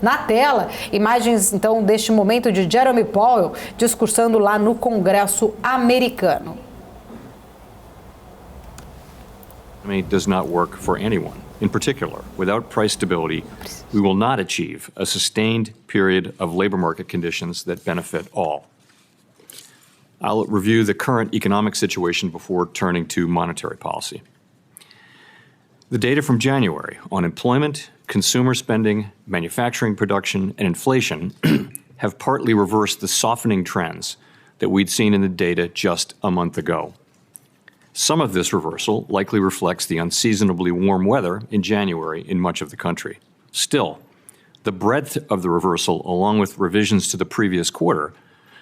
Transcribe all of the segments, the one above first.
Na tela, imagens então deste momento de Jerome Powell discursando lá no Congresso americano. Does not work for anyone. In particular, without price stability, we will not achieve a sustained period of labor market conditions that benefit all. I'll review the current economic situation before turning to monetary policy. The data from January on employment, consumer spending, manufacturing production, and inflation have partly reversed the softening trends that we'd seen in the data just a month ago. Some of this reversal likely reflects the unseasonably warm weather in January in much of the country. Still, the breadth of the reversal, along with revisions to the previous quarter,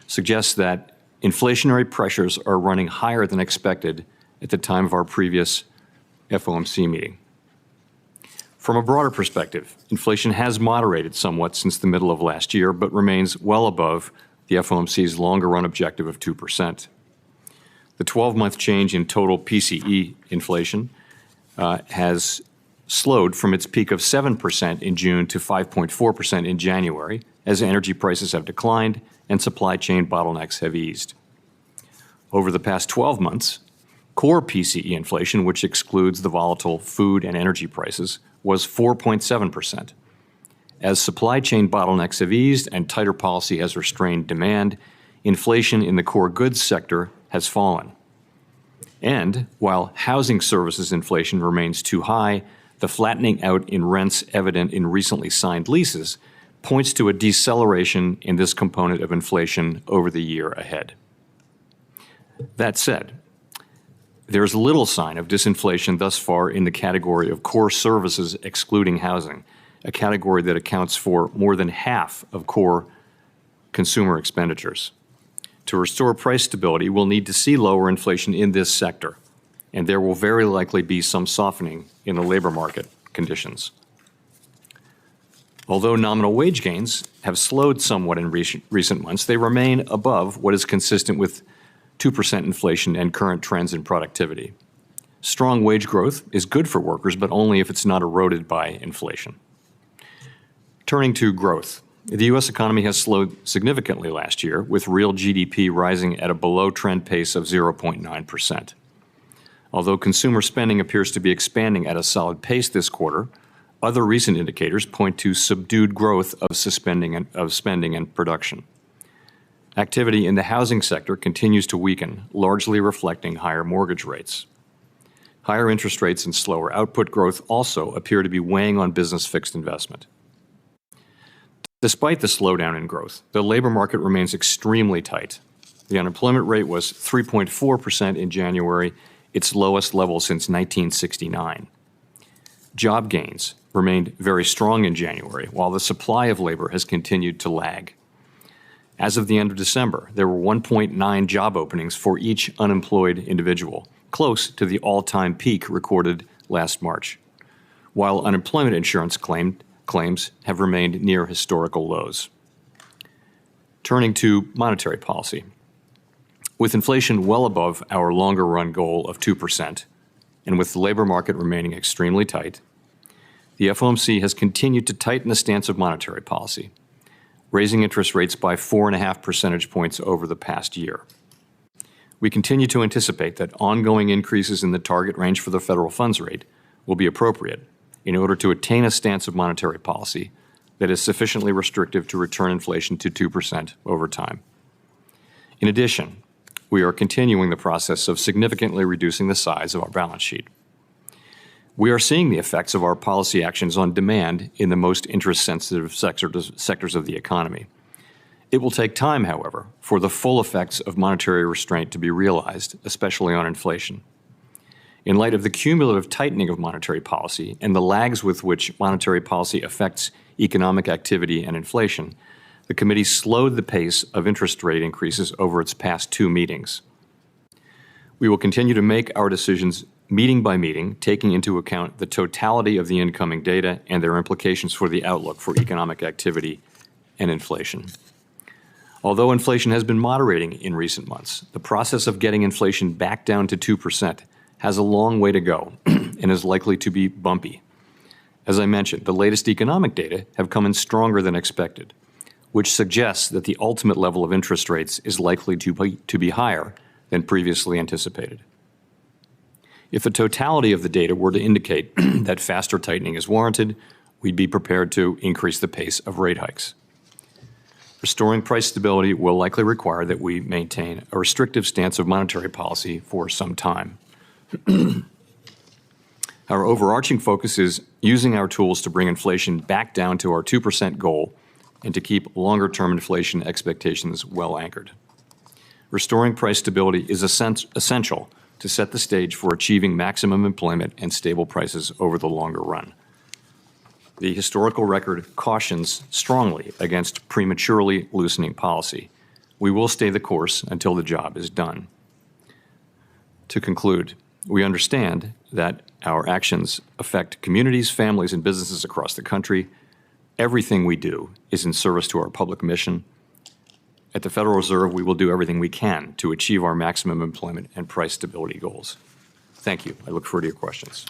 suggests that inflationary pressures are running higher than expected at the time of our previous FOMC meeting. From a broader perspective, inflation has moderated somewhat since the middle of last year, but remains well above the FOMC's longer-run objective of 2%. The 12-month change in total PCE inflation has slowed from its peak of 7% in June to 5.4% in January, as energy prices have declined and supply chain bottlenecks have eased. Over the past 12 months, core PCE inflation, which excludes the volatile food and energy prices, was 4.7%. As supply chain bottlenecks have eased and tighter policy has restrained demand, inflation in the core goods sector has fallen. And while housing services inflation remains too high, the flattening out in rents evident in recently signed leases points to a deceleration in this component of inflation over the year ahead. That said, there is little sign of disinflation thus far in the category of core services excluding housing, a category that accounts for more than half of core consumer expenditures. To restore price stability, we'll need to see lower inflation in this sector, and there will very likely be some softening in the labor market conditions. Although nominal wage gains have slowed somewhat in recent months, they remain above what is consistent with 2% inflation and current trends in productivity. Strong wage growth is good for workers, but only if it's not eroded by inflation. Turning to growth. The U.S. economy has slowed significantly last year, with real GDP rising at a below-trend pace of 0.9%. Although consumer spending appears to be expanding at a solid pace this quarter, other recent indicators point to subdued growth of spending and production. Activity in the housing sector continues to weaken, largely reflecting higher mortgage rates. Higher interest rates and slower output growth also appear to be weighing on business fixed investment. Despite the slowdown in growth, the labor market remains extremely tight. The unemployment rate was 3.4% in January, its lowest level since 1969. Job gains remained very strong in January, while the supply of labor has continued to lag. As of the end of December, there were 1.9 job openings for each unemployed individual, close to the all-time peak recorded last March, while unemployment insurance claims have remained near historical lows. Turning to monetary policy. With inflation well above our longer-run goal of 2%, and with the labor market remaining extremely tight, the FOMC has continued to tighten the stance of monetary policy, raising interest rates by 4.5 percentage points over the past year. We continue to anticipate that ongoing increases in the target range for the federal funds rate will be appropriate in order to attain a stance of monetary policy that is sufficiently restrictive to return inflation to 2% over time. In addition, we are continuing the process of significantly reducing the size of our balance sheet. We are seeing the effects of our policy actions on demand in the most interest-sensitive sectors of the economy. It will take time, however, for the full effects of monetary restraint to be realized, especially on inflation. In light of the cumulative tightening of monetary policy and the lags with which monetary policy affects economic activity and inflation, the committee slowed the pace of interest rate increases over its past two meetings. We will continue to make our decisions meeting by meeting, taking into account the totality of the incoming data and their implications for the outlook for economic activity and inflation. Although inflation has been moderating in recent months, the process of getting inflation back down to 2% has a long way to go and is likely to be bumpy. As I mentioned, the latest economic data have come in stronger than expected, which suggests that the ultimate level of interest rates is likely to be higher than previously anticipated. If the totality of the data were to indicate that faster tightening is warranted, we'd be prepared to increase the pace of rate hikes. Restoring price stability will likely require that we maintain a restrictive stance of monetary policy for some time. Our overarching focus is using our tools to bring inflation back down to our 2% goal and to keep longer-term inflation expectations well anchored. Restoring price stability is essential to set the stage for achieving maximum employment and stable prices over the longer run. The historical record cautions strongly against prematurely loosening policy. We will stay the course until the job is done. To conclude, we understand that our actions affect communities, families, and businesses across the country. Everything we do is in service to our public mission. At the Federal Reserve, we will do everything we can to achieve our maximum employment and price stability goals. Thank you. I look forward to your questions.